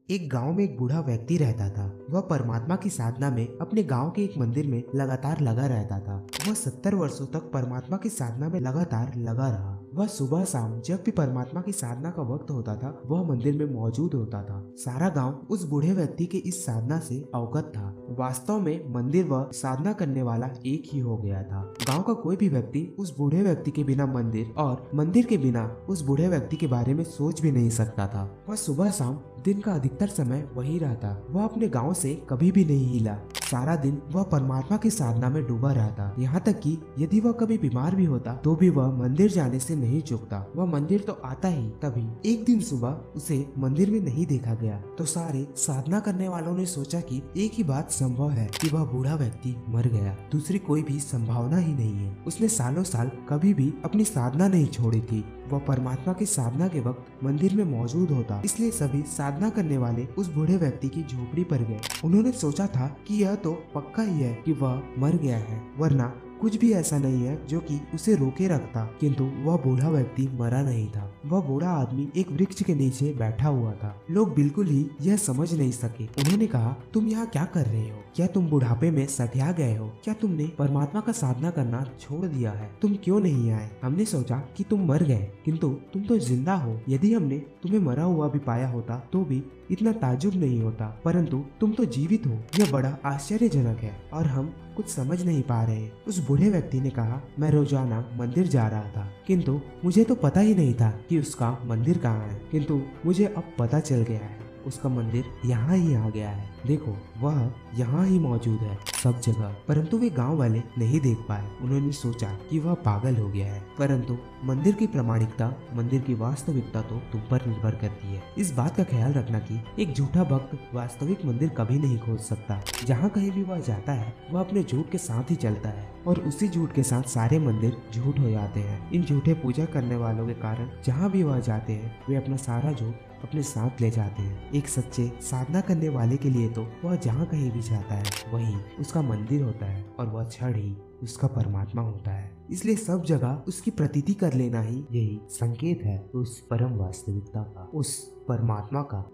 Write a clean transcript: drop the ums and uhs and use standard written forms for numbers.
एक गांव में एक बूढ़ा व्यक्ति रहता था। वह परमात्मा की साधना में अपने गांव के एक मंदिर में लगातार लगा रहता था। वह 70 वर्षों तक परमात्मा की साधना में लगातार लगा रहा। वह सुबह शाम जब भी परमात्मा की साधना का वक्त होता था वह मंदिर में मौजूद होता था। सारा गांव उस बूढ़े व्यक्ति के इस साधना से अवगत था। वास्तव में मंदिर व साधना करने वाला एक ही हो गया था। गांव का कोई भी व्यक्ति उस बूढ़े व्यक्ति के बिना मंदिर और मंदिर के बिना उस बूढ़े व्यक्ति के बारे में सोच भी नहीं सकता था। वह सुबह शाम दिन का अधिकतर समय वही रहता। वह अपने गांव से कभी भी नहीं हिला। सारा दिन वह परमात्मा की साधना में डूबा रहता। यहाँ तक कि यदि वह कभी बीमार भी होता तो भी वह मंदिर जाने से नहीं चूकता। वह मंदिर तो आता ही। तभी एक दिन सुबह उसे मंदिर में नहीं देखा गया तो सारे साधना करने वालों ने सोचा कि एक ही बात संभव है कि वह बूढ़ा व्यक्ति मर गया। दूसरी कोई भी संभावना ही नहीं है। उसने सालों साल कभी भी अपनी साधना नहीं छोड़ी थी। वह परमात्मा की साधना के वक्त मंदिर में मौजूद होता। इसलिए सभी साधना करने वाले उस बूढ़े व्यक्ति की झोपड़ी पर गए। उन्होंने सोचा था कि यह तो पक्का ही है कि वह मर गया है, वरना कुछ भी ऐसा नहीं है जो कि उसे रोके रखता। किंतु वह बूढ़ा व्यक्ति मरा नहीं था। वह बूढ़ा आदमी एक वृक्ष के नीचे बैठा हुआ था। लोग बिल्कुल ही यह समझ नहीं सके। उन्होंने कहा, तुम यहाँ क्या कर रहे हो? क्या तुम बुढ़ापे में सठिया गए हो? क्या तुमने परमात्मा का साधना करना छोड़ दिया है? तुम क्यों नहीं आए? हमने सोचा कि तुम मर गए, किंतु तुम तो जिंदा हो। यदि हमने तुम्हें मरा हुआ भी पाया होता तो भी इतना ताज्जुब नहीं होता, परंतु तुम तो जीवित हो। यह बड़ा आश्चर्यजनक है और हम कुछ समझ नहीं पा रहे। उस बूढ़े व्यक्ति ने कहा, मैं रोजाना मंदिर जा रहा था, किंतु मुझे तो पता ही नहीं था कि उसका मंदिर कहाँ है। किंतु मुझे अब पता चल गया है, उसका मंदिर यहाँ ही आ गया है। देखो, वह यहाँ ही मौजूद है सब जगह। परंतु वे गांव वाले नहीं देख पाए। उन्होंने सोचा कि वह पागल हो गया है। परंतु मंदिर की प्रामाणिकता, मंदिर की वास्तविकता तो तुम पर निर्भर करती है। इस बात का ख्याल रखना कि एक झूठा भक्त वास्तविक मंदिर कभी नहीं खोज सकता। जहाँ कहीं भी वह जाता है वह अपने झूठ के साथ ही चलता है और उसी झूठ के साथ सारे मंदिर झूठ हो जाते हैं। इन झूठे पूजा करने वालों के कारण जहाँ भी वह जाते हैं वे अपना सारा झूठ अपने साथ ले जाते हैं। एक सच्चे साधना करने वाले के लिए तो वह जहाँ कहीं भी जाता है वही उसका मंदिर होता है और वह क्षण ही उसका परमात्मा होता है। इसलिए सब जगह उसकी प्रतीति कर लेना ही यही संकेत है उस परम वास्तविकता का, उस परमात्मा का।